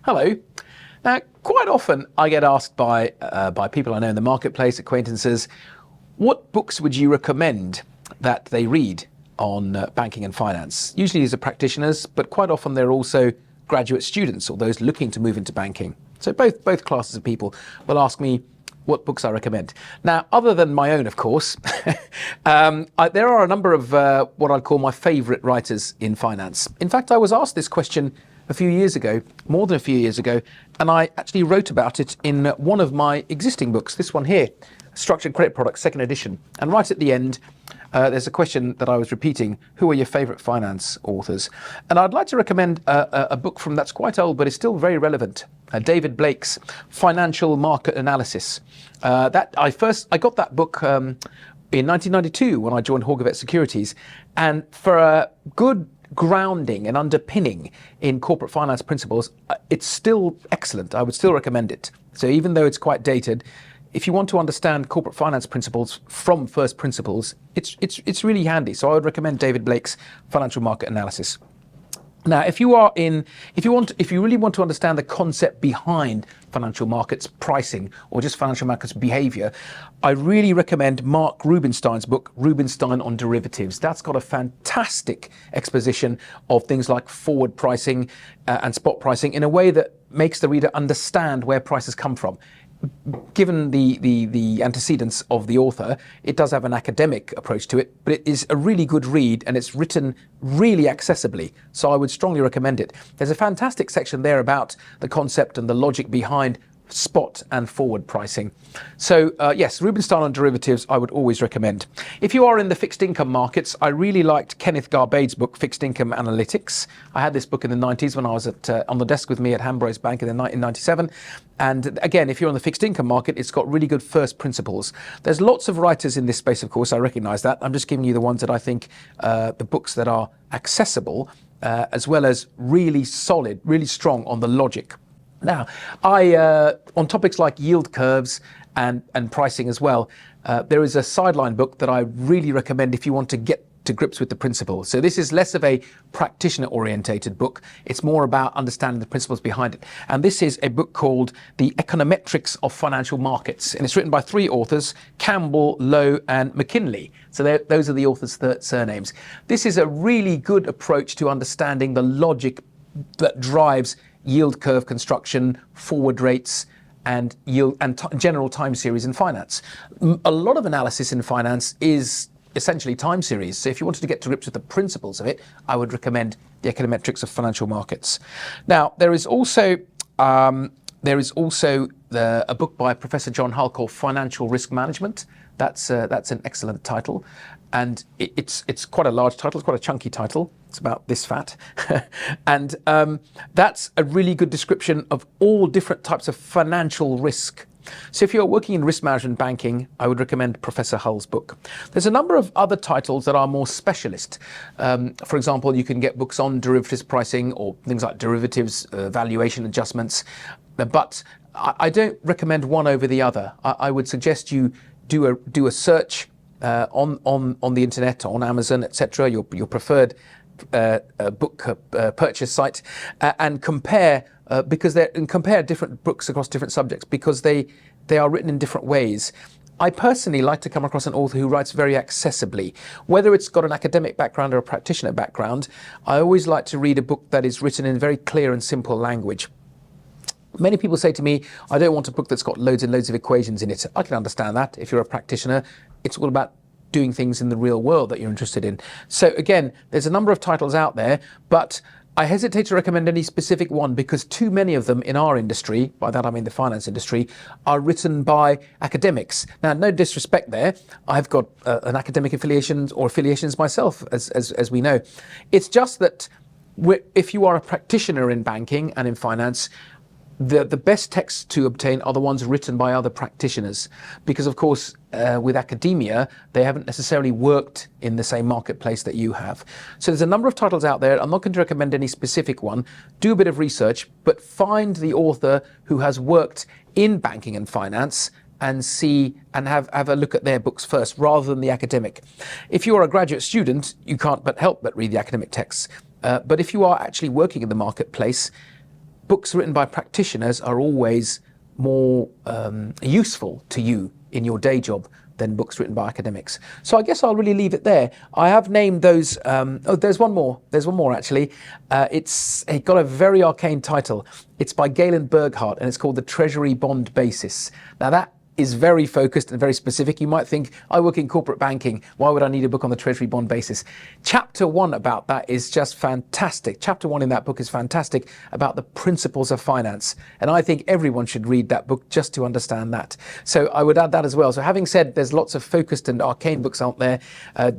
Hello. Now, quite often I get asked by people I know in the marketplace, acquaintances, what books would you recommend that they read on banking and finance? Usually these are practitioners, but quite often they're also graduate students or those looking to move into banking. So both classes of people will ask me what books I recommend. Now, other than my own, of course, there are a number of what I'd call my favourite writers in finance. In fact, I was asked this question a few years ago, more than a few years ago, and I actually wrote about it in one of my existing books, this one here, Structured Credit Products, second edition. And right at the end, there's a question that I was repeating: who are your favourite finance authors? And I'd like to recommend a book from that's quite old, but is still very relevant. David Blake's Financial Market Analysis. I got that book in 1992 when I joined Horgevet Securities, and for a good grounding and underpinning in corporate finance principles, it's still excellent. I would still recommend it. So even though it's quite dated, if you want to understand corporate finance principles from first principles, it's really handy. So I would recommend David Blake's Financial Market Analysis. Now, if you really want to understand the concept behind financial markets pricing or just financial markets behavior, I really recommend Mark Rubinstein's book, Rubinstein on Derivatives. That's got a fantastic exposition of things like forward pricing and spot pricing in a way that makes the reader understand where prices come from. Given the antecedents of the author, it does have an academic approach to it, but it is a really good read and it's written really accessibly. So I would strongly recommend it. There's a fantastic section there about the concept and the logic behind spot and forward pricing. So yes, Rubinstein on Derivatives I would always recommend. If you are in the fixed income markets, I really liked Kenneth Garbade's book, Fixed Income Analytics. I had this book in the 90s when I was on the desk with me at Hambros Bank in 1997. And again, if you're on the fixed income market, it's got really good first principles. There's lots of writers in this space, of course, I recognize that. I'm just giving you the ones that I think, the books that are accessible, as well as really solid, really strong on the logic. Now, on topics like yield curves and pricing as well, there is a sideline book that I really recommend if you want to get to grips with the principles. So this is less of a practitioner-orientated book. It's more about understanding the principles behind it. And this is a book called The Econometrics of Financial Markets. And it's written by three authors, Campbell, Lowe, and McKinley. So those are the authors' surnames. This is a really good approach to understanding the logic that drives yield curve construction, forward rates, and yield and general time series in finance. A lot of analysis in finance is essentially time series. So if you wanted to get to grips with the principles of it, I would recommend The Econometrics of Financial Markets. Now, there is also a book by Professor John Hull called Financial Risk Management. That's an excellent title, and it's quite a large title. It's quite a chunky title. It's about this fat, and that's a really good description of all different types of financial risk. So if you're working in risk management banking, I would recommend Professor Hull's book. There's a number of other titles that are more specialist. For example, you can get books on derivatives pricing or things like derivatives valuation adjustments, but I don't recommend one over the other. I would suggest you do a search on the internet, on Amazon, etc., your preferred book purchase site, and compare different books across different subjects, because they are written in different ways. I personally like to come across an author who writes very accessibly. Whether it's got an academic background or a practitioner background, I always like to read a book that is written in very clear and simple language. Many people say to me, I don't want a book that's got loads and loads of equations in it. I can understand that. If you're a practitioner, it's all about doing things in the real world that you're interested in. So again, there's a number of titles out there, but I hesitate to recommend any specific one because too many of them in our industry, by that I mean the finance industry, are written by academics. Now, no disrespect there. I've got an academic affiliations myself, as we know. It's just that if you are a practitioner in banking and in finance, the best texts to obtain are the ones written by other practitioners, because of course with academia they haven't necessarily worked in the same marketplace that you have. So there's a number of titles out there. I'm not going to recommend any specific one. Do a bit of research, but find the author who has worked in banking and finance and see and have a look at their books first rather than the academic. If you're a graduate student, you can't help but read the academic texts. But if you are actually working in the marketplace, books written by practitioners are always more useful to you in your day job than books written by academics. So I guess I'll really leave it there. I have named those. Oh, there's one more. There's one more actually. It got a very arcane title. It's by Galen Berghardt, and it's called The Treasury Bond Basis. Now that is very focused and very specific. You might think, I work in corporate banking, why would I need a book on the Treasury bond basis? Chapter 1 about that is just fantastic. Chapter 1 in that book is fantastic about the principles of finance. And I think everyone should read that book just to understand that. So I would add that as well. So having said there's lots of focused and arcane books out there,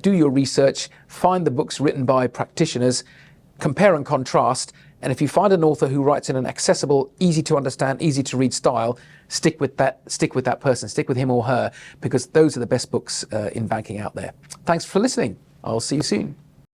do your research, find the books written by practitioners, compare and contrast. And if you find an author who writes in an accessible, easy to understand, easy to read style, stick with that person, stick with him or her, because those are the best books in banking out there. Thanks for listening. I'll see you soon.